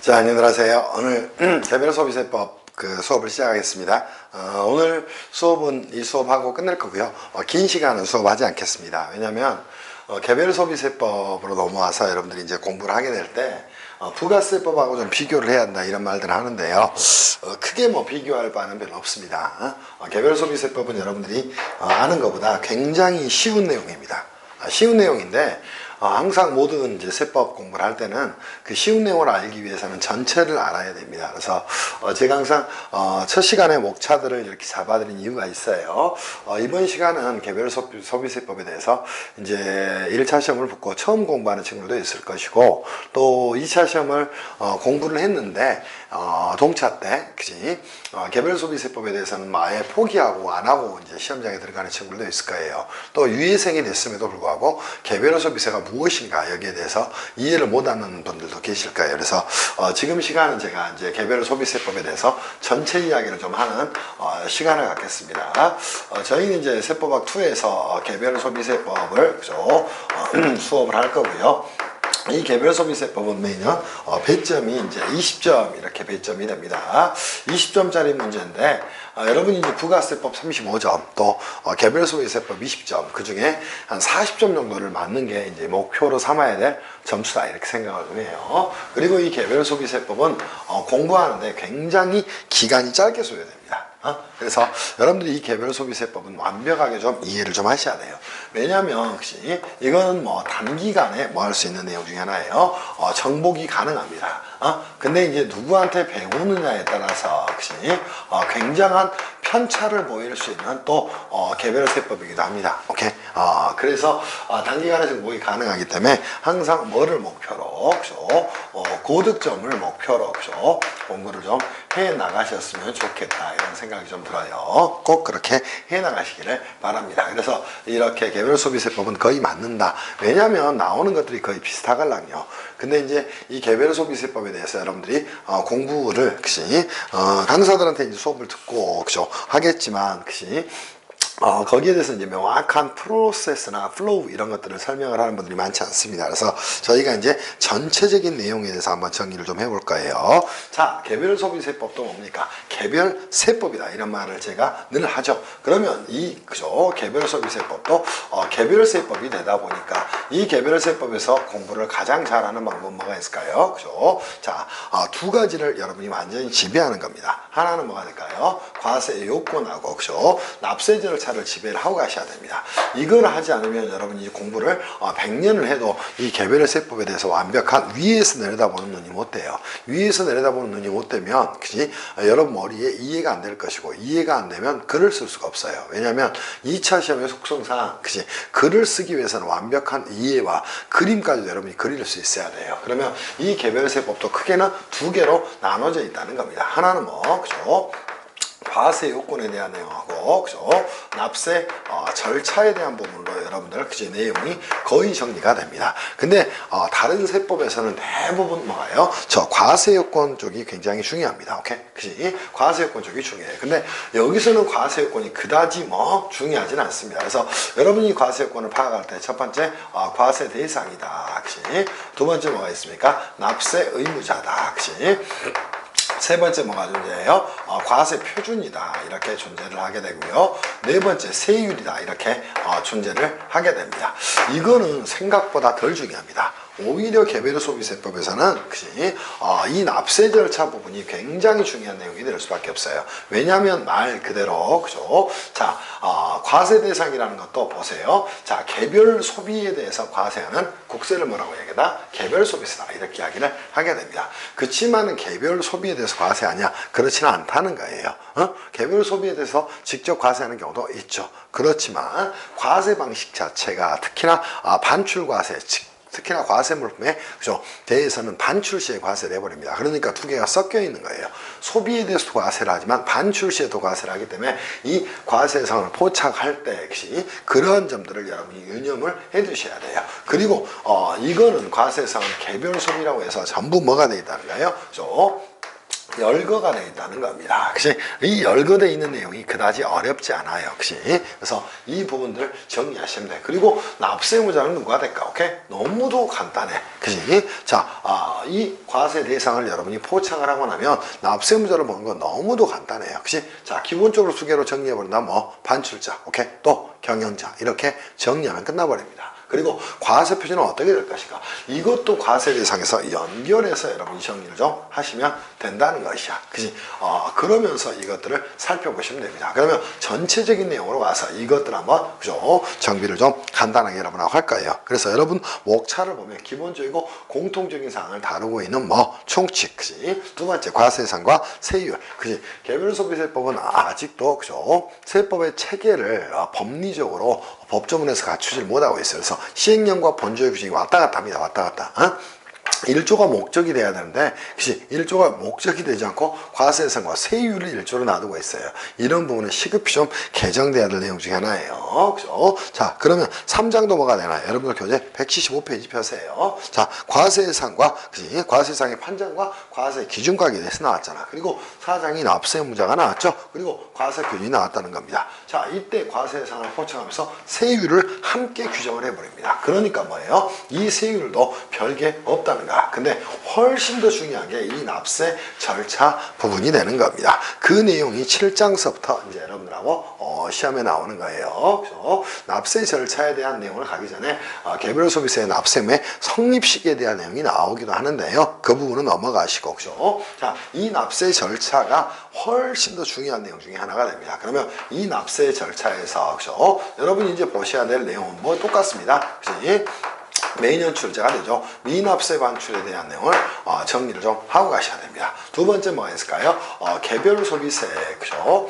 자, 안녕들 하세요. 오늘 개별 소비세법 수업을 시작하겠습니다. 오늘 수업은 이 수업하고 끝낼 거고요. 긴 시간은 수업하지 않겠습니다. 왜냐하면 개별 소비세법으로 넘어와서 여러분들이 이제 공부를 하게 될 때 부가세법하고 좀 비교를 해야 한다 이런 말들을 하는데요. 크게 뭐 비교할 바는 별로 없습니다. 개별 소비세법은 여러분들이 아는 것보다 굉장히 쉬운 내용입니다. 쉬운 내용인데 항상 모든 이제 세법 공부를 할 때는 그 쉬운 내용을 알기 위해서는 전체를 알아야 됩니다. 그래서 제가 항상 첫 시간에 목차들을 이렇게 잡아드린 이유가 있어요. 이번 시간은 개별 소비세법에 대해서 이제 1차 시험을 붙고 처음 공부하는 친구들도 있을 것이고, 또 2차 시험을 공부를 했는데 동차 때, 그지? 개별 소비세법에 대해서는 아예 포기하고 안 하고 이제 시험장에 들어가는 친구들도 있을 거예요. 또 유예생이 됐음에도 불구하고 개별 소비세가 무엇인가 여기에 대해서 이해를 못하는 분들도 계실 거예요. 그래서 지금 시간은 제가 이제 개별 소비세법에 대해서 전체 이야기를 좀 하는 시간을 갖겠습니다. 저희는 이제 세법학 2에서 개별 소비세법을 수업을 할 거고요. 이 개별 소비세법은 매년 배점이 이제 20점 이렇게 배점이 됩니다. 20점짜리 문제인데 여러분이 이제 부가세법 35점 또 개별 소비세법 20점 그 중에 한 40점 정도를 맞는 게 이제 목표로 삼아야 될 점수다 이렇게 생각을 해요. 그리고 이 개별 소비세법은 공부하는데 굉장히 기간이 짧게 소요됩니다. 그래서 여러분들이 이 개별 소비세법은 완벽하게 좀 이해를 좀 하셔야 돼요. 왜냐하면 혹시 이거는 뭐 단기간에 뭐 할 수 있는 내용 중에 하나예요. 정복이 가능합니다. 근데 이제 누구한테 배우느냐에 따라서 혹시 굉장한 편차를 보일 수 있는 또 개별 세법이기도 합니다. 오케이. 그래서 단기간에 정복이 가능하기 때문에 항상 뭐를 목표로 고득점을 목표로 공부를 좀 해 나가셨으면 좋겠다 이런 생각이 좀 들어요. 꼭 그렇게 해 나가시기를 바랍니다. 그래서 이렇게 개별 소비세법은 거의 맞는다. 왜냐하면 나오는 것들이 거의 비슷하걸랑요. 근데 이제 이 개별 소비세법에 대해서 여러분들이 공부를 강사들한테 이제 수업을 듣고 하겠지만 거기에 대해서 이제 명확한 프로세스나 플로우 이런 것들을 설명을 하는 분들이 많지 않습니다. 그래서 저희가 이제 전체적인 내용에 대해서 한번 정리를 좀 해볼 거예요. 자, 개별 소비세법도 뭡니까? 개별 세법이다 이런 말을 제가 늘 하죠. 그러면 이 개별 소비세법도 개별 세법이 되다 보니까 이 개별 세법에서 공부를 가장 잘하는 방법은 뭐가 있을까요? 자, 두 가지를 여러분이 완전히 지배하는 겁니다. 하나는 뭐가 될까요? 과세 요건하고 납세 절차를 지배를 하고 가셔야 됩니다. 이걸 하지 않으면 여러분이 공부를 100년을 해도 이 개별 세법에 대해서 완벽한 위에서 내려다보는 눈이 못 돼요. 위에서 내려다보는 눈이 못 되면 여러분 머리에 이해가 안 될 것이고, 이해가 안 되면 글을 쓸 수가 없어요. 왜냐하면 2차 시험의 속성상 글을 쓰기 위해서는 완벽한 이해와 그림까지도 여러분이 그릴 수 있어야 돼요. 그러면 이 개별 세법도 크게는 두 개로 나눠져 있다는 겁니다. 하나는 과세 요건에 대한 내용하고 납세 절차에 대한 부분으로 여러분들 내용이 거의 정리가 됩니다. 근데 다른 세법에서는 대부분 뭐가요? 과세 요건 쪽이 굉장히 중요합니다. 오케이? 과세 요건 쪽이 중요해요. 근데 여기서는 과세 요건이 그다지 중요하진 않습니다. 그래서 여러분이 과세 요건을 파악할 때 첫 번째 과세 대상이다. 두 번째 뭐가 있습니까? 납세 의무자다. 세 번째 뭐가 존재해요? 과세 표준이다 이렇게 존재를 하게 되고요. 네 번째 세율이다 이렇게 존재를 하게 됩니다. 이거는 생각보다 덜 중요합니다. 오히려 개별 소비세법에서는 이 납세 절차 부분이 굉장히 중요한 내용이 될 수밖에 없어요. 왜냐하면 말 그대로 자, 과세 대상이라는 것도 보세요. 자, 개별 소비에 대해서 과세하는 국세를 뭐라고 얘기하다? 개별 소비세다 이렇게 이야기를 하게 됩니다. 그렇지만 개별 소비에 대해서 과세하냐? 그렇지는 않다는 거예요. 개별 소비에 대해서 직접 과세하는 경우도 있죠. 그렇지만 과세 방식 자체가 특히나 반출과세 특히나 과세 물품에 대해서는 반출시에 과세를 해버립니다. 그러니까 두 개가 섞여 있는 거예요. 소비에 대해서도 과세를 하지만 반출시에도 과세를 하기 때문에 이 과세성을 포착할 때 그런 점들을 여러분이 유념을 해 두셔야 돼요. 그리고 이거는 과세성은 개별 소비라고 해서 전부 뭐가 되어 있다는 거예요? 열거가 되어 있다는 겁니다. 그치? 이 열거되어 있는 내용이 그다지 어렵지 않아요. 그치? 그래서 이 부분들 정리하시면 돼. 그리고 납세무자는 누가 될까? 오케이? 너무도 간단해. 그치? 자, 이 과세 대상을 여러분이 포착을 하고 나면 납세무자를 보는 건 너무도 간단해요. 그치? 자, 기본적으로 두 개로 정리해버린다. 뭐, 반출자, 오케이? 또 경영자. 이렇게 정리하면 끝나버립니다. 그리고 과세 표준은 어떻게 될 것인가? 이것도 과세 대상에서 연결해서 여러분이 정리를 좀 하시면 된다는 것이야. 그지? 그러면서 이것들을 살펴보시면 됩니다. 그러면 전체적인 내용으로 가서 이것들 한번, 그죠? 정비를 좀 간단하게 여러분하고 할 거예요. 그래서 여러분 목차를 보면 기본적이고 공통적인 사항을 다루고 있는 뭐, 총칙, 그지? 두 번째, 과세 대상과 세율, 그지? 개별소비세법은 아직도, 그죠? 세법의 체계를 법리적으로 법조문에서 갖추질 못하고 있어요. 그래서 시행령과 본조의 규정이 왔다 갔다 합니다. 왔다 갔다. 어? 1조가 목적이 돼야 되는데, 그치? 1조가 목적이 되지 않고 과세 대상과 세율을 1조로 놔두고 있어요. 이런 부분은 시급히 좀 개정돼야 될 내용 중에 하나예요. 그죠? 자, 그러면 3장도 뭐가 되나요? 여러분들 교재 175페이지 펴세요. 자, 과세 대상과, 그치? 과세 대상의 판정과 과세 기준과에 대해서 나왔잖아. 그리고 4장이 납세무자가 나왔죠. 그리고 과세 표준이 나왔다는 겁니다. 자, 이때 과세 대상을 포착하면서 세율을 함께 규정을 해버립니다. 그러니까 뭐예요? 이 세율도 별게 없다는 근데 훨씬 더 중요한 게 이 납세 절차 부분이 되는 겁니다. 그 내용이 7장서부터 이제 여러분들하고 시험에 나오는 거예요. 그래서 납세 절차에 대한 내용을 가기 전에 개별소비세 납세의 성립시기에 대한 내용이 나오기도 하는데요. 그 부분은 넘어가시고, 그죠? 자, 이 납세 절차가 훨씬 더 중요한 내용 중에 하나가 됩니다. 그러면 이 납세 절차에서, 그죠? 여러분이 이제 보셔야 될 내용은 뭐 똑같습니다. 그지? 매년 출제가 되죠. 미납세 반출에 대한 내용을 정리를 좀 하고 가셔야 됩니다. 두 번째 뭐가 있을까요? 개별 소비세, 그죠?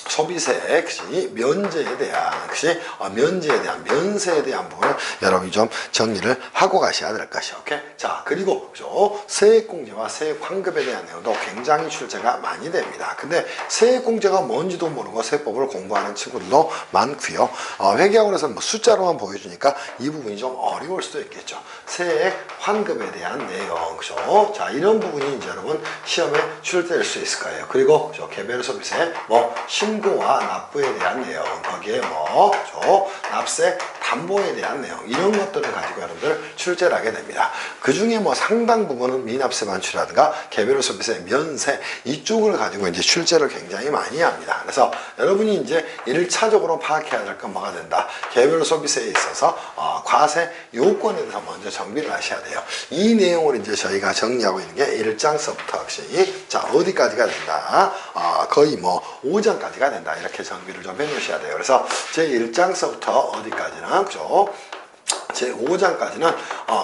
소비세, 그치? 면제에 대한, 그치? 면제에 대한, 면세에 대한 부분을 여러분이 좀 정리를 하고 가셔야 될 것이요. 오케이? 자, 그리고, 그죠? 세액공제와 세액환급에 대한 내용도 굉장히 출제가 많이 됩니다. 근데 세액공제가 뭔지도 모르고 세법을 공부하는 친구들도 많고요. 회계학원에서는 뭐 숫자로만 보여주니까 이 부분이 좀 어려울 수도 있겠죠. 세액환급에 대한 내용, 그죠? 자, 이런 부분이 이제 여러분 시험에 출제될 수 있을 거예요. 그리고, 그죠? 개별 소비세, 뭐, 신고와 납부에 대한 내용, 거기에 뭐, 납세 담보에 대한 내용, 이런 것들을 가지고 여러분들 출제를 하게 됩니다. 그 중에 뭐 상당 부분은 미납세 반출이라든가 개별 소비세, 면세, 이쪽을 가지고 이제 출제를 굉장히 많이 합니다. 그래서 여러분이 이제 1차적으로 파악해야 될 건 뭐가 된다? 개별 소비세에 있어서 과세 요건에 대해서 먼저 정비를 하셔야 돼요. 이 내용을 이제 저희가 정리하고 있는 게 1장서부터 역시, 자, 어디까지가 된다? 거의 뭐 5장까지가 된다. 이렇게 정비를 좀 해놓으셔야 돼요. 그래서 제 1장서부터 어디까지나, 그죠? 제 5장까지는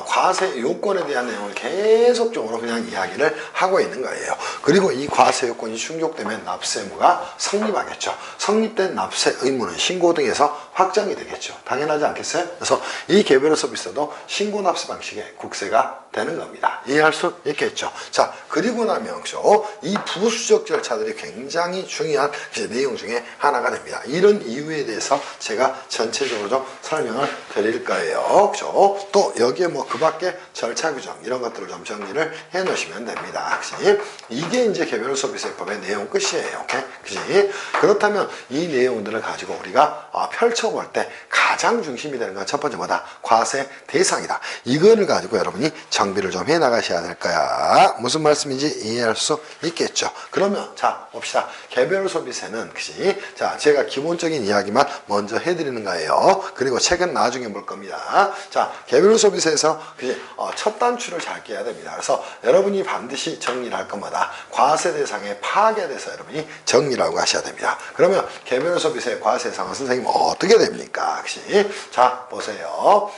과세 요건에 대한 내용을 계속적으로 그냥 이야기를 하고 있는 거예요. 그리고 이 과세 요건이 충족되면 납세 의무가 성립하겠죠. 성립된 납세 의무는 신고 등에서 확정이 되겠죠. 당연하지 않겠어요? 그래서 이 개별 서비스도 신고 납세 방식의 국세가 되는 겁니다. 이해할 수 있겠죠. 자, 그리고 나면, 그죠? 이 부수적 절차들이 굉장히 중요한 내용 중에 하나가 됩니다. 이런 이유에 대해서 제가 전체적으로 좀 설명을 드릴 거예요. 그죠? 또 여기에 뭐 그 밖에 절차 규정 이런 것들을 좀 정리를 해 놓으시면 됩니다. 그치? 이게 이제 개별 소비세법의 내용 끝이에요. 오케이? 그치? 그렇다면 이 내용들을 가지고 우리가 펼쳐볼 때 가장 중심이 되는 건 첫 번째 뭐다? 과세 대상이다. 이거를 가지고 여러분이 정비를 좀 해 나가셔야 될 거야. 무슨 말씀인지 이해할 수 있겠죠. 그러면 자 봅시다. 개별 소비세는, 그치? 자, 제가 기본적인 이야기만 먼저 해드리는 거예요. 그리고 책은 나중에 볼 겁니다. 자, 개별 소비세에서 그치? 첫 단추를 잘 깨야 됩니다. 그래서 여러분이 반드시 정리를 할 것마다 과세 대상의 파악에 대해서 여러분이 정리를 하고 가셔야 됩니다. 그러면 개별 소비세 과세 대상은 선생님 어떻게 됩니까? 그치? 자, 보세요.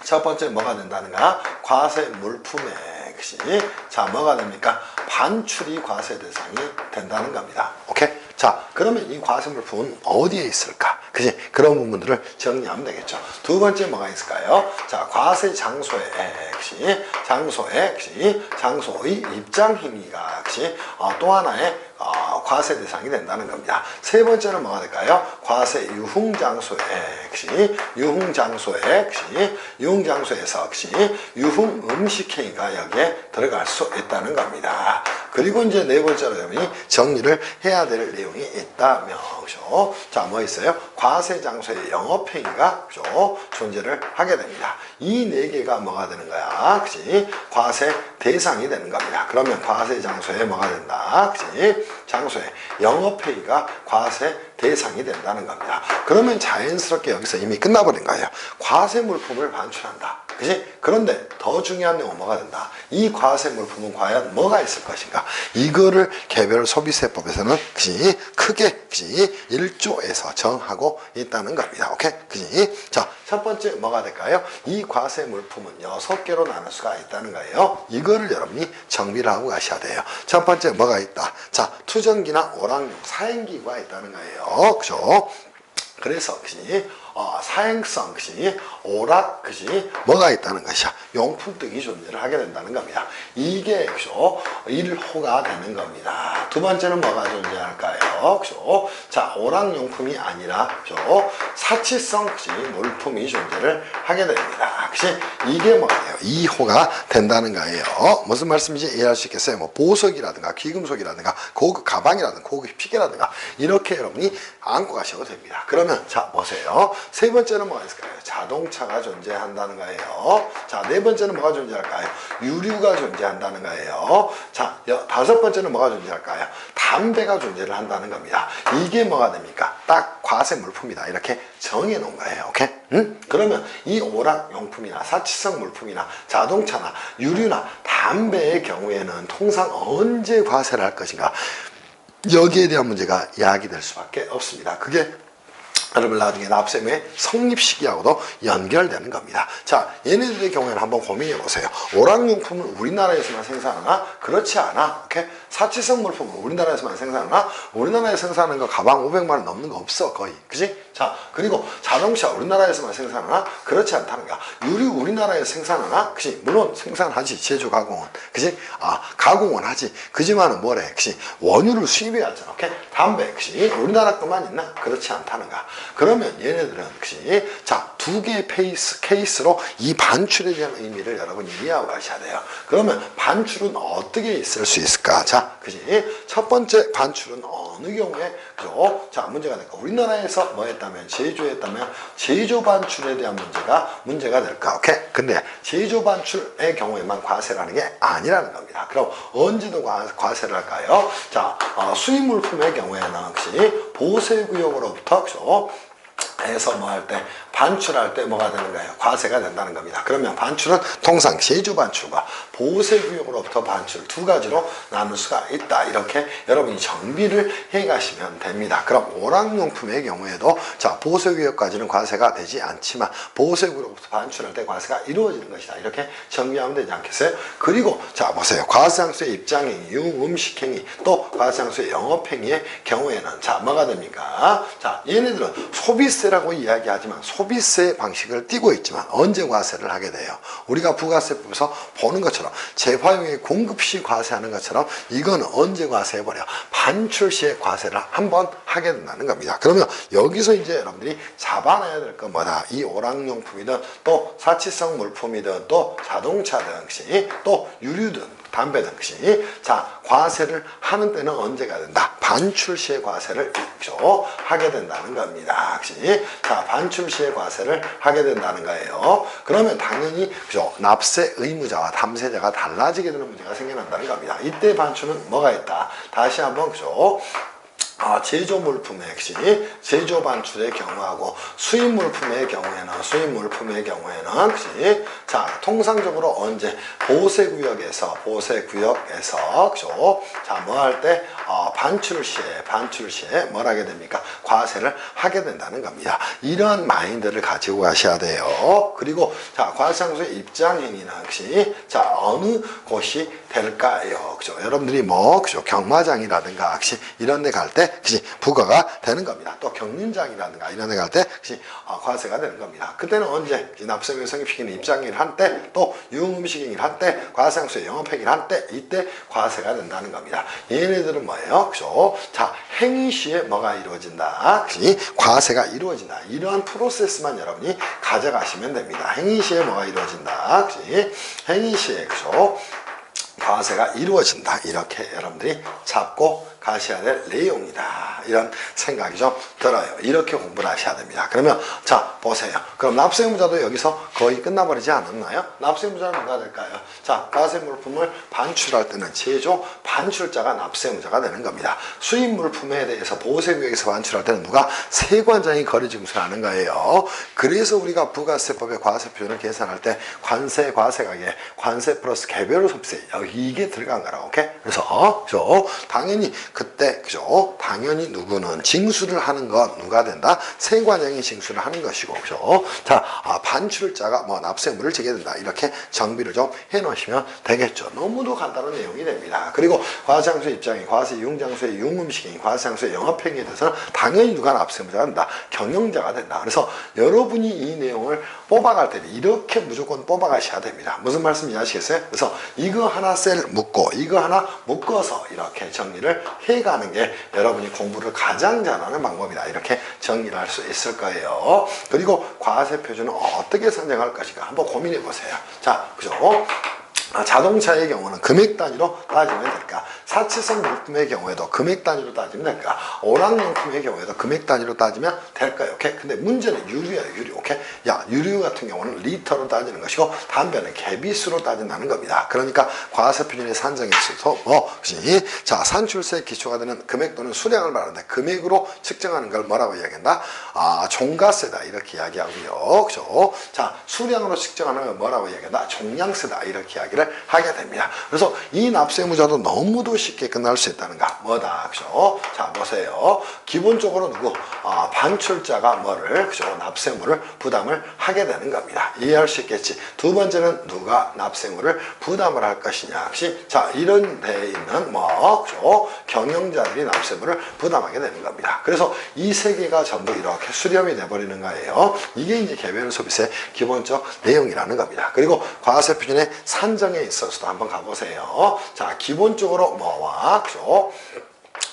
첫 번째 뭐가 된다는가? 과세 물품에, 그치? 자, 뭐가 됩니까? 반출이 과세 대상이 된다는 겁니다. 오케이? 자, 그러면 이 과세 물품은 어디에 있을까? 그치? 그런 부분들을 정리하면 되겠죠. 두 번째 뭐가 있을까요? 자, 과세 장소에, 그치? 장소에, 그치? 장소의 입장 행위가, 그치? 또 하나의 과세 대상이 된다는 겁니다. 세 번째는 뭐가 될까요? 과세 유흥장소에 유흥장소에서 유흥 음식행위가 여기에 들어갈 수 있다는 겁니다. 그리고 이제 네 번째로 여러분이 정리를 해야 될 내용이 있다면, 그죠? 자, 뭐 있어요? 과세 장소의 영업행위가, 그죠? 존재를 하게 됩니다. 이 네 개가 뭐가 되는 거야? 그지? 과세 대상이 되는 겁니다. 그러면 과세 장소에 뭐가 된다? 그지? 장소에 영업행위가 과세 대상이 된다는 겁니다. 그러면 자연스럽게 여기서 이미 끝나버린 거예요. 과세 물품을 반출한다. 그지? 그런데 더 중요한 내용은 뭐가 된다? 이 과세 물품은 과연 뭐가 있을 것인가? 이거를 개별 소비세법에서는 그지? 크게 그지? 1조에서 정하고 있다는 겁니다. 오케이? 그지? 자, 첫 번째 뭐가 될까요? 이 과세 물품은 6개로 나눌 수가 있다는 거예요. 이거를 여러분이 정비를 하고 가셔야 돼요. 첫 번째 뭐가 있다? 자, 투정기나 오락용 사행기구가 있다는 거예요. 그죠? 그래서 그지? 사행성 그지? 오락 그지? 뭐가 있다는 것이야. 용품등이 존재를 하게 된다는 겁니다. 이게 그죠? 1호가 되는 겁니다. 두 번째는 뭐가 존재할까요? 그죠? 자, 오락용품이 아니라 그죠? 사치성 그지? 물품이 존재를 하게 됩니다. 그지? 이게 뭐예요? 2호가 된다는 거예요. 무슨 말씀인지 이해할 수 있겠어요? 뭐 보석이라든가 귀금속이라든가 고급 가방이라든가 고급 피겨라든가 이렇게 여러분이 안고 가셔도 됩니다. 그러면 자, 보세요. 세 번째는 뭐가 있을까요? 자동차가 존재한다는 거예요. 자, 네 번째는 뭐가 존재할까요? 유류가 존재한다는 거예요. 자, 다섯 번째는 뭐가 존재할까요? 담배가 존재를 한다는 겁니다. 이게 뭐가 됩니까? 딱 과세 물품이다. 이렇게 정해 놓은 거예요. 오케이? 응? 그러면 이 오락용품이나 사치성 물품이나 자동차나 유류나 담배의 경우에는 통상 언제 과세를 할 것인가? 여기에 대한 문제가 야기될 수밖에 없습니다. 그게 여러분 나중에 납세의 성립 시기하고도 연결되는 겁니다. 자, 얘네들의 경우에는 한번 고민해 보세요. 오락용품은 우리나라에서만 생산하나? 그렇지 않아. 오케이? 사치성 물품은 우리나라에서만 생산하나? 우리나라에 생산하는 거 가방 500만 원 넘는 거 없어 거의. 그지? 자, 그리고 자동차 우리나라에서만 생산하나? 그렇지 않다는 거야. 유류 우리나라에서 생산하나? 그지? 물론 생산하지. 제조 가공은. 그지? 가공은 하지. 그지만은 뭐래? 그지? 원유를 수입해야 하잖아. 오케이? 담배. 그지? 우리나라 것만 있나? 그렇지 않다는 거야. 그러면 얘네들은 그지? 자, 두 개의 케이스로 이 반출에 대한 의미를 여러분이 이해하고 가셔야 돼요. 그러면 반출은 어떻게 있을 수 있을까? 자, 그지? 첫 번째 반출은 어느 경우에 그죠? 자, 문제가 될까? 우리나라에서 뭐 했다면 제조했다면 제조 반출에 대한 문제가 될까? 오케이? 근데 제조 반출의 경우에만 과세라는 게 아니라는 겁니다. 그럼 언제도 과세를 할까요? 자, 수입 물품의 경우에는 혹시 보세구역으로부터 그죠? 해서 뭐 할 때 반출할 때 뭐가 되는 거예요? 과세가 된다는 겁니다. 그러면 반출은 통상 제조 반출과 보세구역으로부터 반출 두 가지로 나눌 수가 있다. 이렇게 여러분이 정비를 해 가시면 됩니다. 그럼 오락용품의 경우에도 자, 보세구역까지는 과세가 되지 않지만 보세구역으로부터 반출할 때 과세가 이루어지는 것이다. 이렇게 정비하면 되지 않겠어요? 그리고 자, 보세요. 과세장소의 입장행위, 유흥음식행위, 또 과세장소의 영업행위의 경우에는 자, 뭐가 됩니까? 자, 얘네들은 소비세라고 이야기하지만 소비세 방식을 띠고 있지만 언제 과세를 하게 돼요? 우리가 부가세법에서 보는 것처럼 재화용의 공급시 과세하는 것처럼 이건 언제 과세해버려? 반출 시에 과세를 한번 하게 된다는 겁니다. 그러면 여기서 이제 여러분들이 잡아놔야 될 건 뭐다? 이 오락용품이든 또 사치성 물품이든 또 자동차 등 또 유류든 담배 등시 자, 과세를 하는 때는 언제가 된다? 반출 시에 과세를 하게 된다는 겁니다. 그치? 자, 반출 시에 과세를 하게 된다는 거예요. 그러면 당연히 그죠? 납세 의무자와 담세자가 달라지게 되는 문제가 생겨난다는 겁니다. 이때 반출은 뭐가 있다? 다시 한번 그죠? 제조 물품의 제조 반출의 경우하고 수입 물품의 경우에는 그치? 자, 통상적으로 언제 보세구역에서 그죠? 자, 뭐 할 때 반출 시에 뭘 하게 됩니까? 과세를 하게 된다는 겁니다. 이런 마인드를 가지고 가셔야 돼요. 그리고 자, 과세장소의 입장행위는 그치? 자, 어느 곳이 될까요? 그죠? 여러분들이 뭐 그죠? 경마장이라든가 그치? 이런 데 갈 때 그치 부과가 되는 겁니다. 또 경륜장이라든가 이런 데 갈 때 그치 과세가 되는 겁니다. 그때는 언제 납세금액 성립시키는 입장일 한때 또 유흥음식행위를 한때 과세상수의 영업행위를 한때 이때 과세가 된다는 겁니다. 얘네들은 뭐예요? 그죠? 자 행위 시에 뭐가 이루어진다? 그치 과세가 이루어진다. 이러한 프로세스만 여러분이 가져가시면 됩니다. 행위 시에 뭐가 이루어진다? 그치 행위 시에 그죠? 과세가 이루어진다. 이렇게 여러분들이 잡고 가셔야 될 내용이다. 이런 생각이 좀 들어요. 이렇게 공부를 하셔야 됩니다. 그러면 자 보세요. 그럼 납세의무자도 여기서 거의 끝나버리지 않았나요? 납세의무자는 뭐가 될까요? 자 과세물품을 반출할 때는 제조 반출자가 납세의무자가 되는 겁니다. 수입 물품에 대해서 보세구역에서 반출할 때는 누가? 세관장이 거래징수를 하는 거예요. 그래서 우리가 부가세법의 과세표준을 계산할 때 관세 과세가계 관세 플러스 개별 소비세 이게 들어간 거라고. 오케이? 그래서 당연히 그때 그죠? 당연히 누구는 징수를 하는 건 누가 된다? 세관장이 징수를 하는 것이고 그죠? 자 반출자가 뭐 납세의무를 지게 된다. 이렇게 정비를 좀 해놓으시면 되겠죠. 너무도 간단한 내용이 됩니다. 그리고 과세장수 입장이 과세 유흥장수의 유흥음식행위 과세장수의 영업행위에 대해서는 당연히 누가 납세의무자가 된다. 경영자가 된다. 그래서 여러분이 이 내용을 뽑아갈 때는 이렇게 무조건 뽑아가셔야 됩니다. 무슨 말씀인지 아시겠어요? 그래서 이거 하나 셀 묶고 이거 하나 묶어서 이렇게 정리를 해가는 게 여러분이 공부를 가장 잘하는 방법이다. 이렇게 정리를 할 수 있을 거예요. 그리고 과세표준은 어떻게 선정할 것인가 한번 고민해 보세요. 자, 그죠? 자동차의 경우는 금액 단위로 따지면 될까? 사치성 물품의 경우에도 금액 단위로 따지면 될까? 오락용품의 경우에도 금액 단위로 따지면 될까요? 오케이? 근데 문제는 유류야, 유류. 오케이? 야, 유류 같은 경우는 리터로 따지는 것이고 담배는 개비수로 따진다는 겁니다. 그러니까 과세표준의 산정에 있어서 그치? 자, 산출세 기초가 되는 금액 또는 수량을 말하는데 금액으로 측정하는 걸 뭐라고 이야기한다? 종가세다. 이렇게 이야기하고요. 그죠? 자, 수량으로 측정하는 걸 뭐라고 이야기한다? 종량세다. 이렇게 이야기를 하게 됩니다. 그래서 이 납세의무자도 너무도 쉽게 끝날 수 있다는가? 뭐다? 그죠? 자, 보세요. 기본적으로 누구? 반출자가 뭐를? 그죠? 납세의무를 부담을 하게 되는 겁니다. 이해할 수 있겠지? 두 번째는 누가 납세의무를 부담을 할 것이냐? 혹시 자, 이런 데에 있는 그죠? 경영자들이 납세의무를 부담하게 되는 겁니다. 그래서 이 세 개가 전부 이렇게 수렴이 돼버리는 거예요. 이게 이제 개별 소비세 기본적 내용이라는 겁니다. 그리고 과세표준의 산정에 있어서도 한번 가보세요. 자, 기본적으로 뭐와 그죠?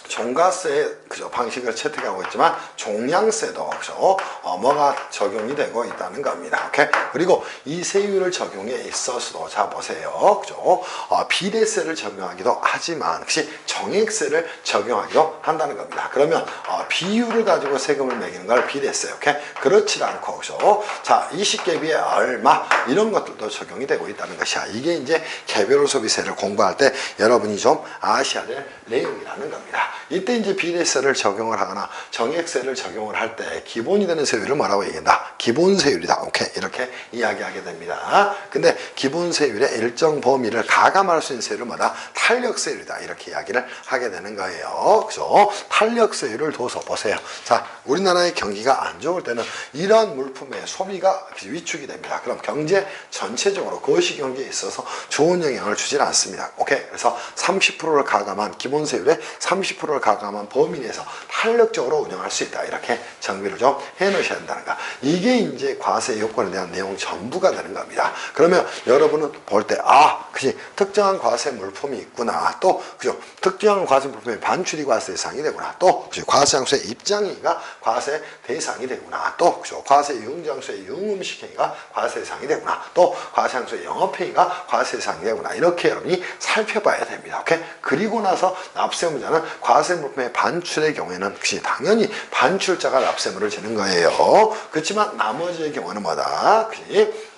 종가세 그죠 방식을 채택하고 있지만 종량세도 그죠 뭐가 적용이 되고 있다는 겁니다. 오케이? 그리고 이 세율을 적용에 있어서도 자 보세요. 그죠 비례세를 적용하기도 하지만 혹시 정액세를 적용하기도 한다는 겁니다. 그러면 비율을 가지고 세금을 매기는 걸 비례세. 오케이? 그렇지 않고 그죠 자 20개비에 얼마 이런 것들도 적용이 되고 있다는 것이야. 이게 이제 개별 소비세를 공부할 때 여러분이 좀 아셔야 될 내용이라는 겁니다. 이때 이제 비례세를 적용을 하거나 정액세를 적용을 할 때 기본이 되는 세율을 뭐라고 얘기한다? 기본세율이다. 오케이. 이렇게 이야기하게 됩니다. 근데 기본세율의 일정 범위를 가감할 수 있는 세율은 뭐다? 탄력세율이다. 이렇게 이야기를 하게 되는 거예요. 그죠? 탄력세율을 둬서 보세요. 자, 우리나라의 경기가 안 좋을 때는 이런 물품의 소비가 위축이 됩니다. 그럼 경제 전체적으로 거시경기에 있어서 좋은 영향을 주질 않습니다. 오케이. 그래서 30%를 가감한 기본세율의 30%를 가감한 범위 내에서 탄력적으로 운영할 수 있다. 이렇게 정비를 좀 해놓으셔야 된다는 거. 이게 이제 과세 요건에 대한 내용 전부가 되는 겁니다. 그러면 여러분은 볼 때 그치 특정한 과세 물품이 있구나. 또 그죠 특정한 과세 물품의 반출이 과세 대상이 되구나. 또 그죠 과세장수의 입장이가 과세 대상이 되구나. 또 그죠 과세 유흥장수의 유흥음식행위가 과세 대상이 되구나. 또 과세장수의 영업행위가 과세 대상이 되구나. 이렇게 여러분이 살펴봐야 됩니다. 오케이? 그리고 나서 납세의무자는 과세 물품의 반출의 경우에는 혹시 당연히 반출자가 납세의무를 지는 거예요. 그렇지만 나머지의 경우는 뭐다? 그치?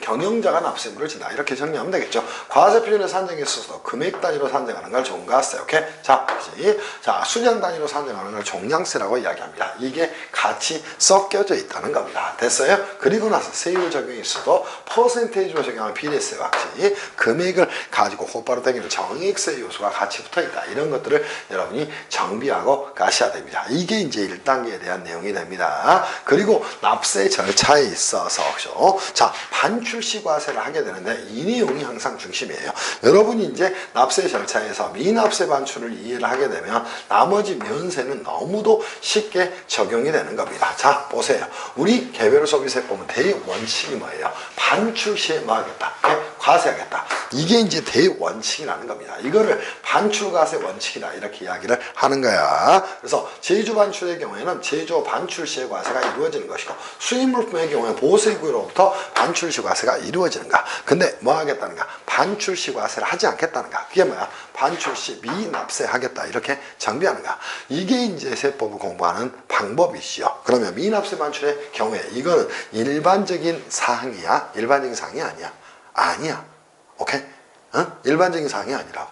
경영자가 납세의무를 진다. 이렇게 정리하면 되겠죠. 과세표준의 산정에 있어서 금액 단위로 산정하는 걸 종가세. 오케이? 자, 그치? 자, 수량 단위로 산정하는 걸 종량세라고 이야기합니다. 이게 같이 섞여져 있다는 겁니다. 됐어요? 그리고 나서 세율 적용이 있어도 퍼센테이지로 적용하는 비례세와 같이 금액을 가지고 곧바로 당기는 정액세 요소가 같이 붙어 있다. 이런 것들을 여러분이 정비하고 가셔야 됩니다. 이게 이제 1단계에 대한 내용이 됩니다. 그리고 납세 절차에 있어서, 그죠? 자, 반출 반출시과세를 하게 되는데 이 내용이 항상 중심이에요. 여러분이 이제 납세 절차에서 미납세 반출을 이해를 하게 되면 나머지 면세는 너무도 쉽게 적용이 되는 겁니다. 자, 보세요. 우리 개별 소비세법은 대원칙이 뭐예요? 반출 시에 뭐 하겠다? 과세하겠다. 이게 이제 대원칙이라는 겁니다. 이거를 반출과세 원칙이다 이렇게 이야기를 하는 거야. 그래서 제조 반출의 경우에는 제조 반출 시에 과세가 이루어지는 것이고 수입물품의 경우에 보세구로부터 반출 시 과세가 이루어지는가. 근데 뭐 하겠다는가? 반출 시 과세를 하지 않겠다는가. 그게 뭐야? 반출 시 미납세 하겠다 이렇게 정비하는가. 이게 이제 세법을 공부하는 방법이시요. 그러면 미납세 반출의 경우에 이거는 일반적인 사항이야? 일반적인 사항이 아니야? 아니야. 오케이? 일반적인 사항이 아니라고.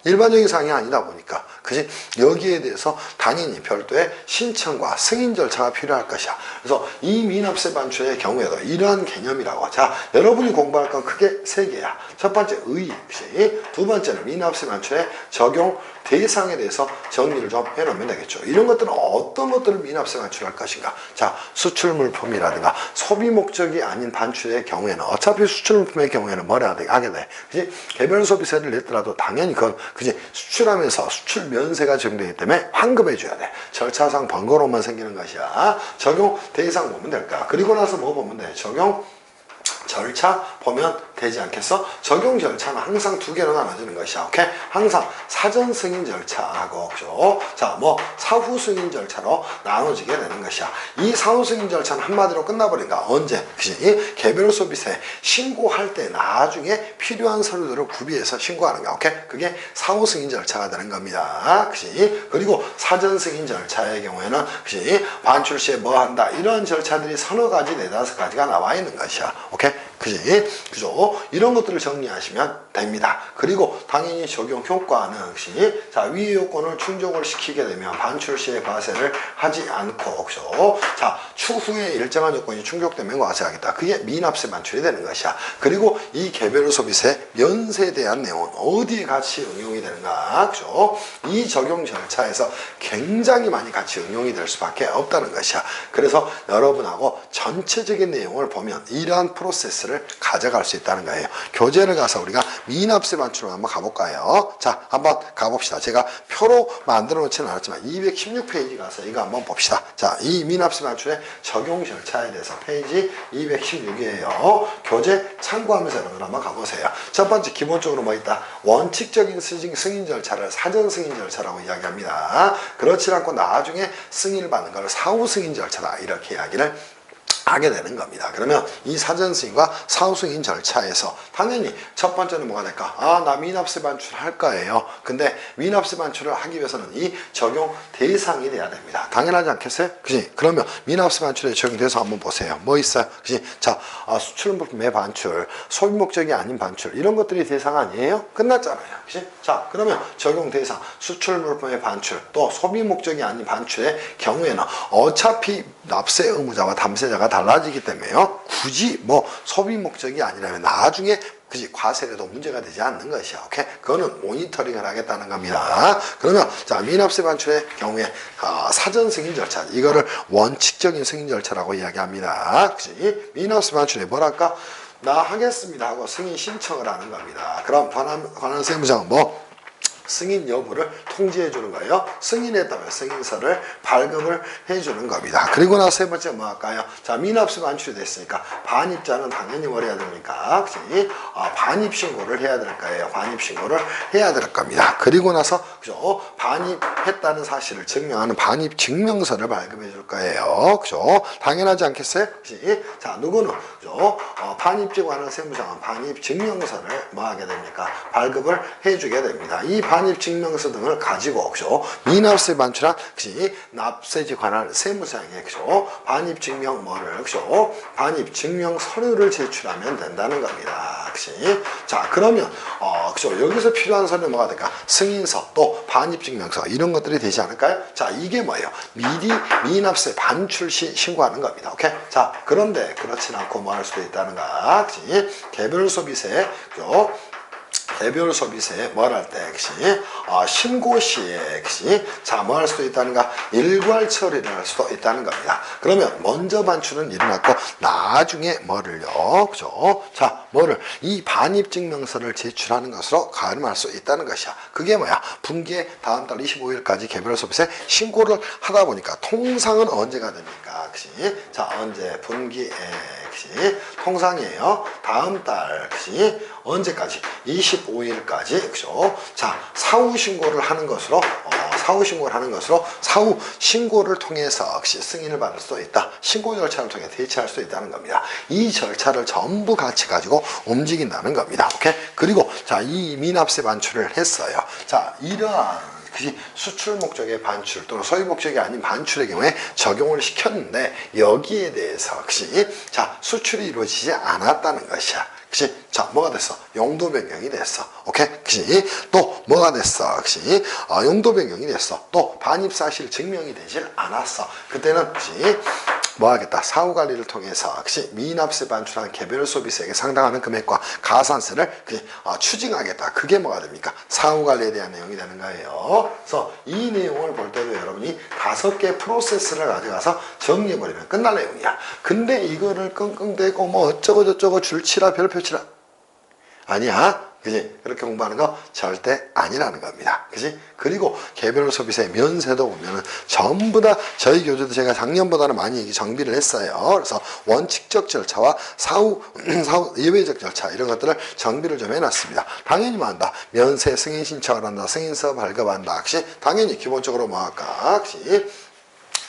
일반적인 사항이 아니다 보니까 그지? 여기에 대해서 당연히 별도의 신청과 승인 절차가 필요할 것이야. 그래서 이 미납세 반출의 경우에도 이러한 개념이라고. 자, 여러분이 공부할 건 크게 세 개야. 첫 번째 의의, 두 번째는 미납세 반출의 적용 대상에 대해서 정리를 좀 해놓으면 되겠죠. 이런 것들은 어떤 것들을 미납세 반출할 것인가. 자, 수출물품이라든가 소비 목적이 아닌 반출의 경우에는 어차피 수출물품의 경우에는 뭐라 하게 돼. 그지? 개별 소비세를 냈더라도 당연히 그건 그지? 수출하면서 수출 면세가 적용되기 때문에 환급해 줘야 돼. 절차상 번거로움만 생기는 것이야. 적용 대상 보면 될까? 그리고 나서 뭐 보면 돼? 적용 절차 보면 되지 않겠어? 적용 절차는 항상 두 개로 나눠지는 것이야. 오케이? 항상 사전 승인 절차하고, 그죠? 자, 뭐 사후 승인 절차로 나눠지게 되는 것이야. 이 사후 승인 절차는 한마디로 끝나버린가? 언제? 그지? 개별 소비세 신고할 때 나중에 필요한 서류들을 구비해서 신고하는 거야. 오케이? 그게 사후 승인 절차가 되는 겁니다. 그지? 그리고 사전 승인 절차의 경우에는, 그지? 반출 시에 뭐 한다? 이런 절차들이 서너 가지, 네다섯 가지가 나와 있는 것이야. 오케이? 그지? 그죠? 이런 것들을 정리하시면 됩니다. 그리고 당연히 적용 효과는 역시 자, 위의 요건을 충족을 시키게 되면 반출 시에 과세를 하지 않고, 그죠? 자, 추후에 일정한 요건이 충족되면 과세하겠다. 그게 미납세 반출이 되는 것이야. 그리고 이 개별 소비세 면세에 대한 내용은 어디에 같이 응용이 되는가? 그죠? 이 적용 절차에서 굉장히 많이 같이 응용이 될 수밖에 없다는 것이야. 그래서 여러분하고 전체적인 내용을 보면 이러한 프로세스를 가져갈 수 있다는 거예요. 교재를 가서 우리가 미납세 반출을 한번 가볼까요? 자, 한번 가봅시다. 제가 표로 만들어 놓지는 않았지만 216페이지 가서 이거 한번 봅시다. 자, 이 미납세 반출의 적용 절차에 대해서 페이지 216이에요. 교재 참고하면서 여러분 한번 가보세요. 첫 번째 기본적으로 뭐 있다? 원칙적인 승인 절차를 사전 승인 절차라고 이야기합니다. 그렇지 않고 나중에 승인을 받는 걸 사후 승인 절차다 이렇게 이야기를 하게 되는 겁니다. 그러면 이 사전 승인과 사후 승인 절차에서 당연히 첫 번째는 뭐가 될까? 아, 나 미납세 반출을 할 거예요. 근데 미납세 반출을 하기 위해서는 이 적용 대상이 돼야 됩니다. 당연하지 않겠어요? 그지? 그러면 미납세 반출의 적용 대상 한번 보세요. 뭐 있어요? 그지? 자, 수출물품의 반출, 소비 목적이 아닌 반출 이런 것들이 대상 아니에요? 끝났잖아요. 그지? 자, 그러면 적용 대상, 수출물품의 반출, 또 소비 목적이 아닌 반출의 경우에는 어차피 납세 의무자와 담세자가 달라지기 때문에요. 굳이 뭐 소비 목적이 아니라면 나중에 그지 과세에도 문제가 되지 않는 것이야. 오케이? 그거는 모니터링을 하겠다는 겁니다. 그러면 자, 미납세 반출의 경우에 사전 승인 절차 이거를 원칙적인 승인 절차라고 이야기합니다. 그지? 미납세 반출에 뭐랄까? 나 하겠습니다 하고 승인 신청을 하는 겁니다. 그럼 관한 세무장은 뭐 승인 여부를 통지해 주는 거예요. 승인했다면 승인서를 발급을 해 주는 겁니다. 그리고 나서 세 번째 뭐 할까요? 자, 미납세 반출이 됐으니까 반입자는 당연히 뭘 해야 됩니까? 그치? 반입 신고를 해야 될 거예요. 반입 신고를 해야 될 겁니다. 그리고 나서 그죠? 반입했다는 사실을 증명하는 반입 증명서를 발급해 줄 거예요. 그죠? 당연하지 않겠어요? 그치? 자, 누구는 그죠? 반입지 관한 세무장은 반입 증명서를 뭐 하게 됩니까? 발급을 해 주게 됩니다. 이 반입 증명서 등을 가지고 그죠? 미납세 반출한 그지 납세지 관할 세무서에게 그죠? 반입 증명 뭐를 그죠? 반입 증명 서류를 제출하면 된다는 겁니다. 그지? 자, 그러면 그죠? 여기서 필요한 서류 뭐가 될까? 승인서 또 반입 증명서 이런 것들이 되지 않을까요? 자, 이게 뭐예요? 미리 미납세 반출 시 신고하는 겁니다. 오케이? 자, 그런데 그렇진 않고 뭐 할 수도 있다는가? 그지? 개별 소비세 그죠? 개별 소비세에 뭘 할 때 신고 시에 자, 뭐 할 수도 있다는가? 일괄 처리를 할 수도 있다는 겁니다. 그러면 먼저 반출은 일어났고 나중에 뭐를요? 그죠? 자, 뭐를 이 반입증명서를 제출하는 것으로 가름할 수 있다는 것이야. 그게 뭐야? 분기에 다음 달 25일까지 개별 소비세 신고를 하다 보니까 통상은 언제가 됩니까? 자, 언제 분기에 통상이에요. 다음 달 언제까지? 25일까지 그죠? 자, 사후 신고를 하는 것으로 사후 신고를 통해서 승인을 받을 수도 있다. 신고 절차를 통해 대체할 수 있다는 겁니다. 이 절차를 전부 같이 가지고 움직인다는 겁니다. 오케이? 그리고 자, 이 미납세 반출을 했어요. 자, 이러한 수출 목적의 반출 또는 소유 목적이 아닌 반출의 경우에 적용을 시켰는데 여기에 대해서 자, 수출이 이루어지지 않았다는 것이야. 자, 뭐가 됐어? 용도 변경이 됐어. 오케이? 또 뭐가 됐어? 용도 변경이 됐어. 또 반입 사실 증명이 되질 않았어. 그때는 뭐 하겠다? 사후 관리를 통해서 미납세 반출한 개별 소비세에게 상당하는 금액과 가산세를 추징하겠다. 그게 뭐가 됩니까? 사후 관리에 대한 내용이 되는 거예요. 그래서 이 내용을 볼 때도 여러분이 5개 프로세스를 가져가서 정리해버리면 끝날 내용이야. 근데 이거를 끙끙대고 뭐 어쩌고저쩌고 줄치라 별표 치라 아니야. 그렇게 공부하는 거 절대 아니라는 겁니다. 그리고 개별 소비세 면세도 보면은 전부 다 저희 교재도 제가 작년보다는 많이 정비를 했어요. 그래서 원칙적 절차와 사후 예외적 절차 이런 것들을 정비를 좀 해놨습니다. 당연히 뭐 한다. 면세 승인 신청을 한다. 승인서 발급한다. 당연히 기본적으로 뭐 할까?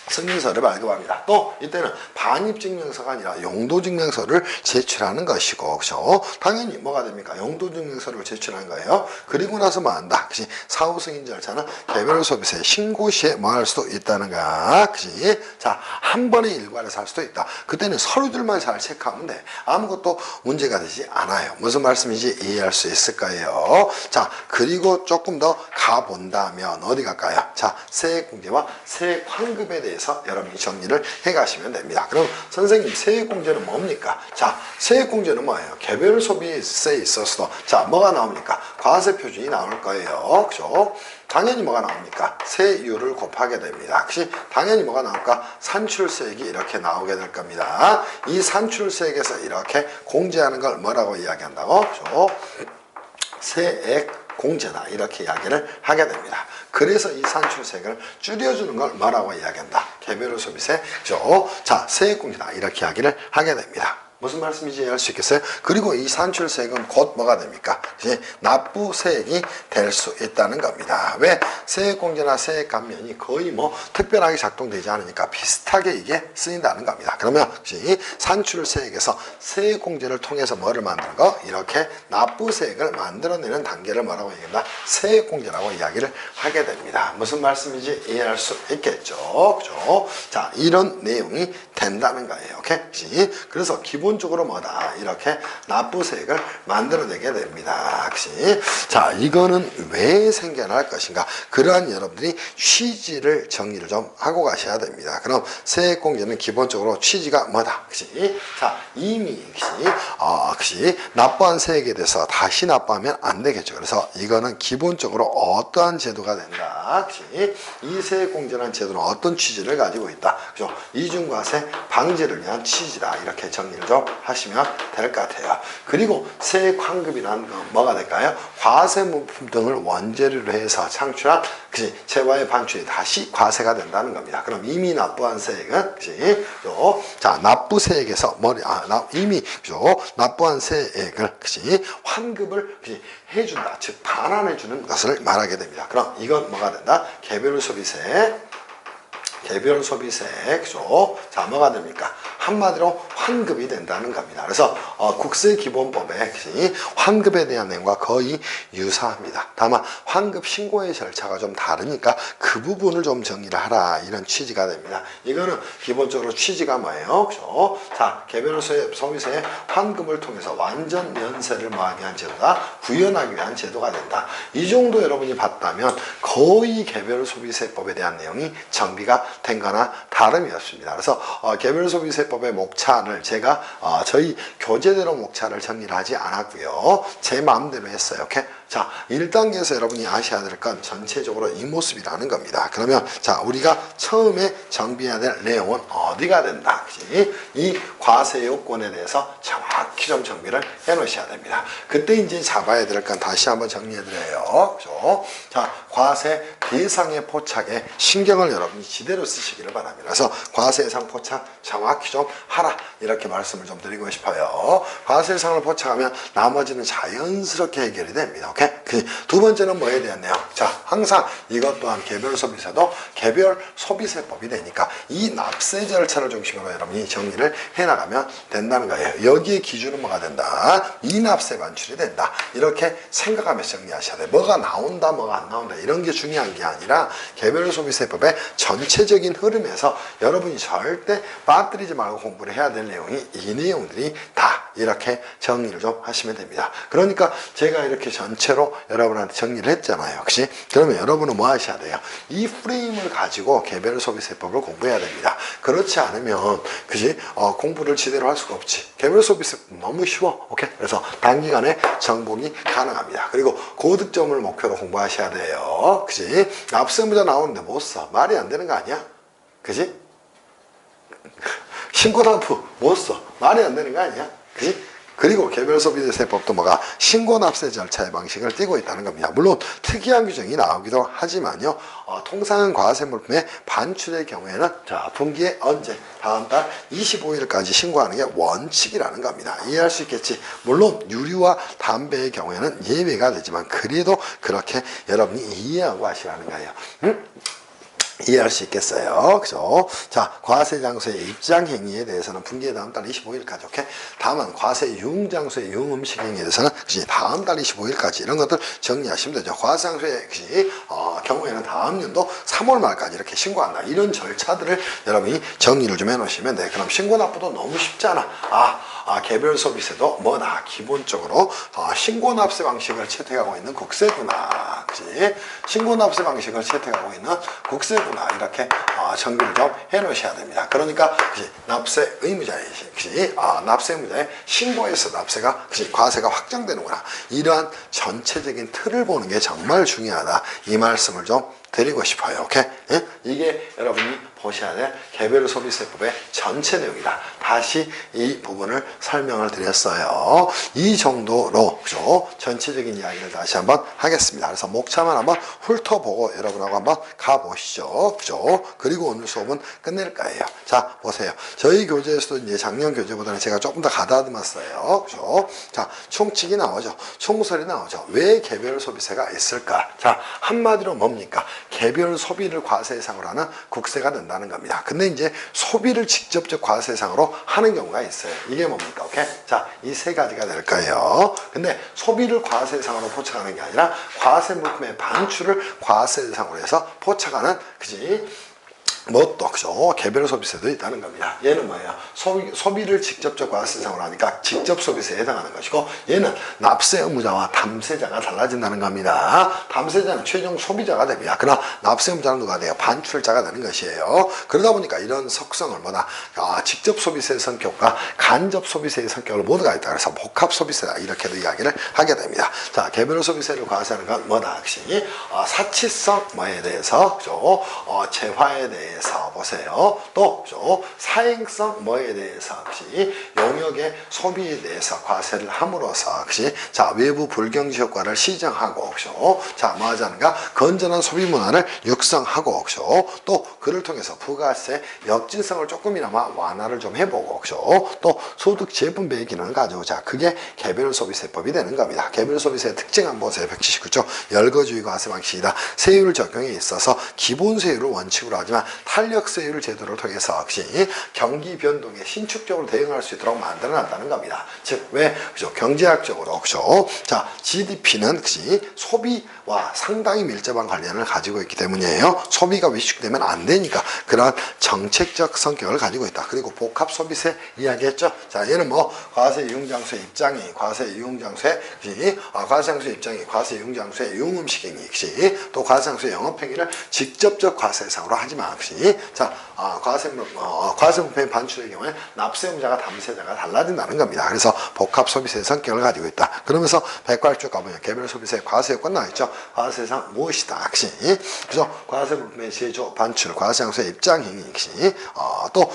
승인서를 발급합니다. 또 이때는 반입증명서가 아니라 용도증명서를 제출하는 것이고, 그죠? 당연히 뭐가 됩니까? 용도증명서를 제출하는 거예요. 그리고 나서 뭐 한다? 사후 승인 절차는 개별 소비세 신고 시에 뭐 할 수도 있다는 거야. 자, 한 번에 일괄해서 할 수도 있다. 그때는 서류들만 잘 체크하면 돼. 아무것도 문제가 되지 않아요. 무슨 말씀인지 이해할 수 있을 거예요. 자, 그리고 조금 더 가본다면 어디 갈까요? 자, 세액공제와 세액환급에 대해서 여러분이 정리를 해 가시면 됩니다. 그럼 선생님, 세액공제는 뭡니까? 자, 세액공제는 뭐예요? 개별 소비세에 있어서도 자, 뭐가 나옵니까? 과세 표준이 나올 거예요. 그죠? 당연히 뭐가 나옵니까? 세율을 곱하게 됩니다. 당연히 뭐가 나올까? 산출세액이 이렇게 나오게 될 겁니다. 이 산출세액에서 이렇게 공제하는 걸 뭐라고 이야기한다고? 그죠? 세액 공제다 이렇게 이야기를 하게 됩니다. 그래서 이 산출세액을 줄여주는 걸 뭐라고 이야기한다? 개별 소비세, 그죠? 자, 세액공제다 이렇게 이야기를 하게 됩니다. 무슨 말씀인지 이해할 수 있겠어요? 그리고 이 산출세액은 곧 뭐가 됩니까? 납부세액이 될 수 있다는 겁니다. 왜? 세액공제나 세액감면이 거의 뭐 특별하게 작동되지 않으니까 비슷하게 이게 쓰인다는 겁니다. 그러면 산출세액에서 세액공제를 통해서 뭐를 만드는 거? 이렇게 납부세액을 만들어내는 단계를 뭐라고 얘기한다? 세액공제라고 이야기를 하게 됩니다. 무슨 말씀인지 이해할 수 있겠죠? 그죠? 자, 이런 내용이 된다는 거예요. 오케이? 그래서 기본적으로 뭐다? 이렇게 납부세액을 만들어내게 됩니다. 자, 이거는 왜 생겨날 것인가? 그러한 여러분들이 취지를 정리를 좀 하고 가셔야 됩니다. 그럼 세액공제는 기본적으로 취지가 뭐다? 자, 이미 납부한 세액에 대해서 다시 납부하면 안 되겠죠. 그래서 이거는 기본적으로 어떠한 제도가 된다? 이 세액공제라는 제도는 어떤 취지를 가지고 있다? 그죠? 이중과세 방지를 위한 취지다. 이렇게 정리를 좀 하시면 될 것 같아요. 그리고 세액환급이라는 건 뭐가 될까요? 과세물품 등을 원재료로 해서 창출한 재화의 반출이 다시 과세가 된다는 겁니다. 그럼 이미 납부한 세액은 자, 납부세액에서 이미 납부한 세액을 환급을 해준다. 즉 반환해주는 것을 말하게 됩니다. 그럼 이건 뭐가 된다? 개별 소비세, 그죠? 자, 뭐가 됩니까? 한마디로 환급이 된다는 겁니다. 그래서 국세기본법에 환급에 대한 내용과 거의 유사합니다. 다만 환급 신고의 절차가 좀 다르니까 그 부분을 좀 정리를 하라 이런 취지가 됩니다. 이거는 기본적으로 취지가 뭐예요? 그죠? 자, 개별 소비세의 환급을 통해서 완전 면세를 뭐하기 위한 제도다? 구현하기 위한 제도가 된다. 이 정도 여러분이 봤다면 거의 개별 소비세법에 대한 내용이 정비가 된 거나 다름이 없습니다. 그래서 개별 소비세법의 목차를 제가 저희 교재대로 목차를 정리를 하지 않았고요. 제 마음대로 했어요. 오케이? 자, 1단계에서 여러분이 아셔야 될 건 전체적으로 이 모습이라는 겁니다. 그러면 자, 우리가 처음에 정비해야 될 내용은 어디가 된다. 그치? 이 과세 요건에 대해서 정확히 좀 정비를 해 놓으셔야 됩니다. 그때 이제 잡아야 될 건 다시 한번 정리해 드려요. 그죠? 자, 과세 대상의 포착에 신경을 여러분이 제대로 쓰시기를 바랍니다. 그래서 과세 대상 포착 정확히 좀 하라. 이렇게 말씀을 좀 드리고 싶어요. 과세 대상을 포착하면 나머지는 자연스럽게 해결이 됩니다. 오케이? 두 번째는 뭐에 대한 내용? 자, 항상 이것 또한 개별 소비세도 개별 소비세법이 되니까 이 납세 절차를 중심으로 여러분이 정리를 해나가면 된다는 거예요. 여기에 기준은 뭐가 된다? 미납세 반출이 된다. 이렇게 생각하면서 정리하셔야 돼요. 뭐가 나온다, 뭐가 안 나온다 이런 게 중요한 게 아니라 개별 소비세법의 전체적인 흐름에서 여러분이 절대 빠뜨리지 말고 공부를 해야 될 내용이 이 내용들이 다 이렇게 정리를 좀 하시면 됩니다. 그러니까 제가 이렇게 전체로 여러분한테 정리를 했잖아요. 혹시 그러면 여러분은 뭐 하셔야 돼요? 이 프레임을 가지고 개별 소비세법을 공부해야 됩니다. 그렇지 않으면 그지 공부를 제대로 할 수가 없지. 개별 소비세법 너무 쉬워. 오케이? 그래서 단기간에 정복이 가능합니다. 그리고 고득점을 목표로 공부하셔야 돼요. 그지? 납세무자 나오는데 못 써. 말이 안 되는 거 아니야? 그지? 신고납부 못 써. 말이 안 되는 거 아니야? 그지? 그리고 개별 소비세법도 뭐가 신고납세 절차의 방식을 띠고 있다는 겁니다. 물론 특이한 규정이 나오기도 하지만요. 통상은 과세 물품의 반출의 경우에는 자, 분기에 언제? 다음 달 25일까지 신고하는 게 원칙이라는 겁니다. 이해할 수 있겠지? 물론 유류와 담배의 경우에는 예외가 되지만 그래도 그렇게 여러분이 이해하고 하시라는 거예요. 이해할 수 있겠어요. 그죠? 자, 과세 장소의 입장 행위에 대해서는 분기의 다음 달 25일까지, 오케이? 다만, 과세 유흥 장소의 유흥 음식 행위에 대해서는, 그지? 다음 달 25일까지, 이런 것들 정리하시면 되죠. 과세 장소의, 그지? 경우에는 다음 연도 3월 말까지 이렇게 신고한다. 이런 절차들을 여러분이 정리를 좀 해놓으시면 돼. 그럼 신고납부도 너무 쉽잖아. 개별 소비세도 뭐다? 기본적으로, 신고납세 방식을 채택하고 있는 국세구나. 그지? 신고납세 방식을 채택하고 있는 국세구나. 이렇게 정리를 좀 해놓으셔야 됩니다. 그러니까 그치, 납세 의무자의 그치, 납세 의무자의 신고에서 납세가 그치, 과세가 확정되는구나. 이러한 전체적인 틀을 보는 게 정말 중요하다. 이 말씀을 좀 드리고 싶어요. 오케이? 예? 이게 여러분이 보셔야 될 개별 소비세법의 전체 내용이다. 다시 이 부분을 설명을 드렸어요. 이 정도로 그죠? 전체적인 이야기를 다시 한번 하겠습니다. 그래서 목차만 한번 훑어보고 여러분하고 한번 가보시죠. 그죠? 그리고 오늘 수업은 끝낼 거예요. 자, 보세요. 저희 교재에서도 이제 작년 교재보다는 제가 조금 더 가다듬었어요. 그죠? 자, 총칙이 나오죠. 총설이 나오죠. 왜 개별 소비세가 있을까? 자, 한마디로 뭡니까? 개별 소비를 과세 대상으로 하는 국세가 된다는 겁니다. 근데 이제 소비를 직접적 과세 대상으로 하는 경우가 있어요. 이게 뭡니까? 오케이? 자, 이 세 가지가 될 거예요. 근데 소비를 과세 대상으로 포착하는 게 아니라 과세 물품의 반출을 과세 대상으로 해서 포착하는 그지? 뭐 또 그죠? 개별 소비세도 있다는 겁니다. 얘는 뭐예요? 소비를 직접적 과세 대상으로 하니까 직접 소비세에 해당하는 것이고 얘는 납세 의무자와 담세자가 달라진다는 겁니다. 담세자는 최종 소비자가 됩니다. 그러나 납세 의무자는 누가 돼요? 반출자가 되는 것이에요. 그러다 보니까 이런 속성을 뭐다? 직접 소비세의 성격과 간접 소비세의 성격을 모두가 있다. 그래서 복합 소비세다. 이렇게도 이야기를 하게 됩니다. 자, 개별 소비세를 과세하는 건 뭐다? 역시 사치성 뭐에 대해서 그죠? 재화에 대해서 보세요. 또 그죠? 사행성 뭐에 대해서 그치? 용역의 소비에 대해서 과세를 함으로써 그치? 자, 외부 불경지 효과를 시정하고 그죠? 자, 뭐 하자는가? 건전한 소비 문화를 육성하고 그죠? 또 그를 통해서 부가세 역진성을 조금이나마 완화를 좀 해보고 그죠? 또 소득 재분배의 기능을 가지고 자, 그게 개별 소비세법이 되는 겁니다. 개별 소비세의 특징 한번 보세요. 179조 열거주의 과세 방식이다. 세율 적용에 있어서 기본 세율을 원칙으로 하지만 탄력세율 제도를 통해서 역시 경기 변동에 신축적으로 대응할 수 있도록 만들어놨다는 겁니다. 즉, 왜? 그죠? 경제학적으로, 그죠? 자, GDP는 역시 소비와 상당히 밀접한 관련을 가지고 있기 때문이에요. 소비가 위축되면 안 되니까 그런 정책적 성격을 가지고 있다. 그리고 복합 소비세 이야기했죠? 자, 얘는 뭐, 과세 유흥장소의 입장이, 과세 유흥장소의, 과세 장소의 입장이, 과세 유흥장소의 유흥음식 행위, 또 과세 장소의 영업행위를 직접적 과세 대상으로 하지만, 역시 그치? 자, 과세물품의 반출의 경우에 납세음자가 담세자가 달라진다는 겁니다. 그래서 복합 소비세의 성격을 가지고 있다. 그러면서 백과를 쭉 가보면 개별 소비세 과세요건 나와있죠. 과세상 무엇이다. 그치? 그래서 과세물품의 제조, 반출, 과세장소의 입장행위, 그치? 또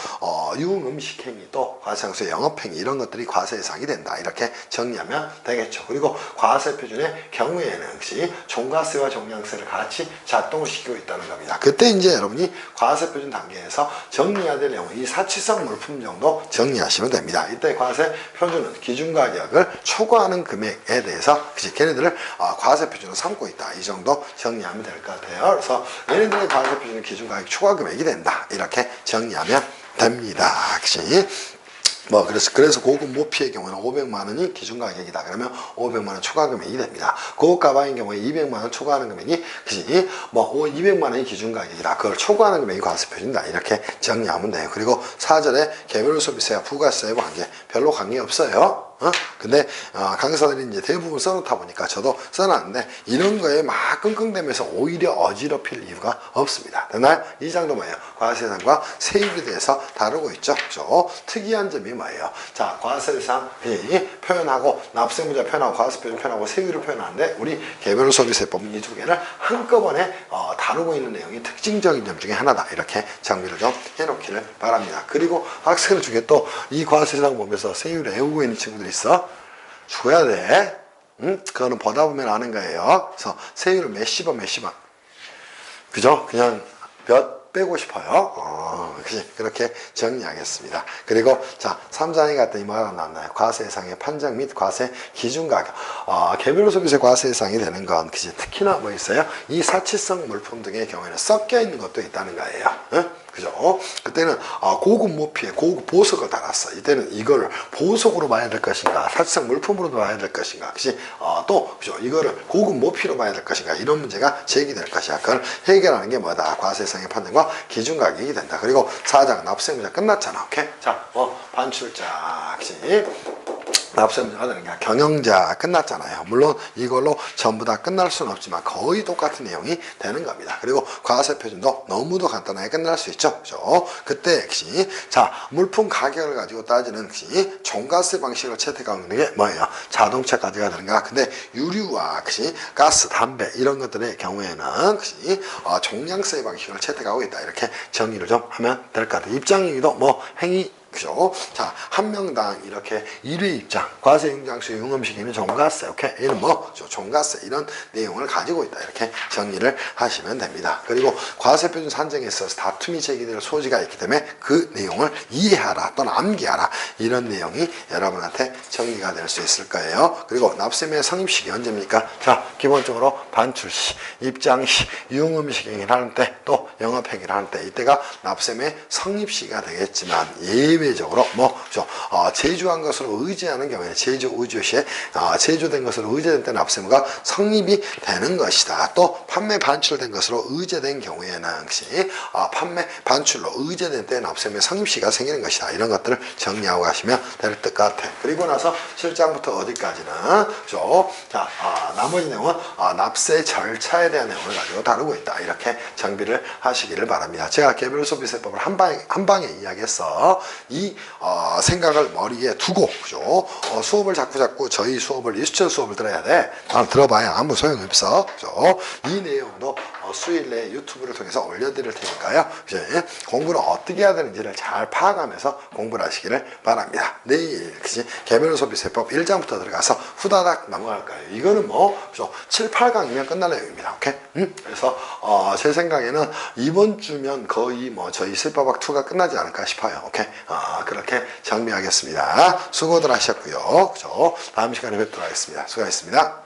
유흥음식행위, 또 과세장소의 영업행위 이런 것들이 과세 대상이 된다. 이렇게 정리하면 되겠죠. 그리고 과세표준의 경우에는 혹시 종과세와 종량세를 같이 작동을 시키고 있다는 겁니다. 그때 이제 여러분이 과세표준 단계에서 정리해야 될 내용, 이 사치성 물품 정도 정리하시면 됩니다. 이때 과세표준은 기준가격을 초과하는 금액에 대해서 그치, 걔네들을 과세표준으로 삼고 있다. 이 정도 정리하면 될 것 같아요. 그래서 얘네들의 과세표준은 기준가격 초과 금액이 된다. 이렇게 정리하면 됩니다. 그치? 그래서 고급 모피의 경우는 500만 원이 기준 가격이다. 그러면 500만 원 초과 금액이 됩니다. 고급 가방의 경우에 200만 원 초과하는 금액이, 그치? 200만 원이 기준 가격이다. 그걸 초과하는 금액이 과세표준이다. 이렇게 정리하면 돼요. 그리고 4절에 개별 소비세와 부가세의 관계, 별로 관계 없어요. 근데 강사들이 이제 대부분 써놓다 보니까 저도 써놨는데 이런 거에 막 끙끙대면서 오히려 어지럽힐 이유가 없습니다. 됐나요? 이 장도 뭐예요? 과세상과 세율에 대해서 다루고 있죠. 그죠? 특이한 점이 뭐예요? 자, 과세상 표현하고 납세문자 표현하고 과세표준 표현하고 세율을 표현하는데 우리 개별 소비세법은 이 두 개를 한꺼번에 다루고 있는 내용이 특징적인 점 중에 하나다. 이렇게 정리를 좀 해놓기를 바랍니다. 그리고 학생들 중에 또 이 과세상 보면서 세율을 외우고 있는 친구들이 있어. 죽어야 돼. 응? 그거는 보다 보면 아는 거예요. 그래서 세율을 몇십원. 그죠? 그냥 몇 빼고 싶어요. 그치? 그렇게 정리하겠습니다. 그리고 자, 3장에 갔더니 뭐가 나왔나요? 과세상의 판정 및 과세 기준 가격. 개별 소비세 과세상이 되는 건 그치? 특히나 뭐 있어요? 이 사치성 물품 등의 경우에는 섞여 있는 것도 있다는 거예요. 응? 그죠? 그때는 고급 모피에 고급 보석을 달았어. 이때는 이걸 보석으로 봐야 될 것인가, 사치성 물품으로 봐야 될 것인가, 그치? 또 그죠? 이거를 고급 모피로 봐야 될 것인가, 이런 문제가 제기될 것이야. 그걸 해결하는 게 뭐다? 과세상의 판단과 기준 가격이 된다. 그리고 4장 납세문자 끝났잖아. 오케이? 자, 반출자, 그치? 납세문자가 되는 게 경영자 끝났잖아요. 물론 이걸로 전부 다 끝날 수는 없지만 거의 똑같은 내용이 되는 겁니다. 그리고 과세표준도 너무도 간단하게 끝날 수 있죠. 그죠? 그때 역시 자, 물품 가격을 가지고 따지는 역시 종가세 방식을 채택하는 게 뭐예요? 자동차까지가 되는가? 근데 유류와 역시 가스, 담배 이런 것들의 경우에는 역시 종량세 방식을 채택하고 있다. 이렇게 정리를 좀 하면 될 것 같아요. 입장이기도 행위, 그죠? 자, 한 명당 이렇게 1회 입장, 과세 인장수 융음식에는 종가세, 오케이? 얘는 종가세, 이런 내용을 가지고 있다. 이렇게 정리를 하시면 됩니다. 그리고 과세표준 산정에 있어서 다툼이 제기될 소지가 있기 때문에 그 내용을 이해하라 또는 암기하라. 이런 내용이 여러분한테 정리가 될 수 있을 거예요. 그리고 납세의 성립식이 언제입니까? 자, 기본적으로 반출시, 입장시, 융음식행위를 하는 때, 또 영업행위를 하는 때, 이때가 납세의 성립시가 되겠지만 예외적으로 제조한 것으로 의제하는 경우에 제조 의조시에 제조된 것으로 의제된 때 납세무가 성립이 되는 것이다. 또 판매 반출된 것으로 의제된 경우에는 역시 판매 반출로 의제된 때 납세무의 성립시가 생기는 것이다. 이런 것들을 정리하고 가시면 될 것 같아. 그리고 나서 7장부터 어디까지는 자, 나머지 내용은 납세 절차에 대한 내용을 가지고 다루고 있다. 이렇게 정비를 하시기를 바랍니다. 제가 개별 소비세법을 한 방에 이야기했어. 이 생각을 머리에 두고 그죠? 수업을 자꾸 저희 수업을 유치원 수업을 들어야 돼. 들어봐야 아무 소용이 없어. 그죠? 이 내용도 수요일 내에 유튜브를 통해서 올려드릴 테니까요. 그죠? 공부를 어떻게 해야 되는지를 잘 파악하면서 공부를 하시기를 바랍니다. 내일 그치? 개별 소비세법 1장부터 들어가서 후다닥 넘어갈 거예요. 이거는 그죠? 7, 8강이면 끝날 내용입니다. 오케이? 그래서 제 생각에는 이번 주면 거의 저희 세법학 2가 끝나지 않을까 싶어요. 오케이? 그렇게 정리하겠습니다. 수고들 하셨고요. 그죠? 다음 시간에 뵙도록 하겠습니다. 수고하셨습니다.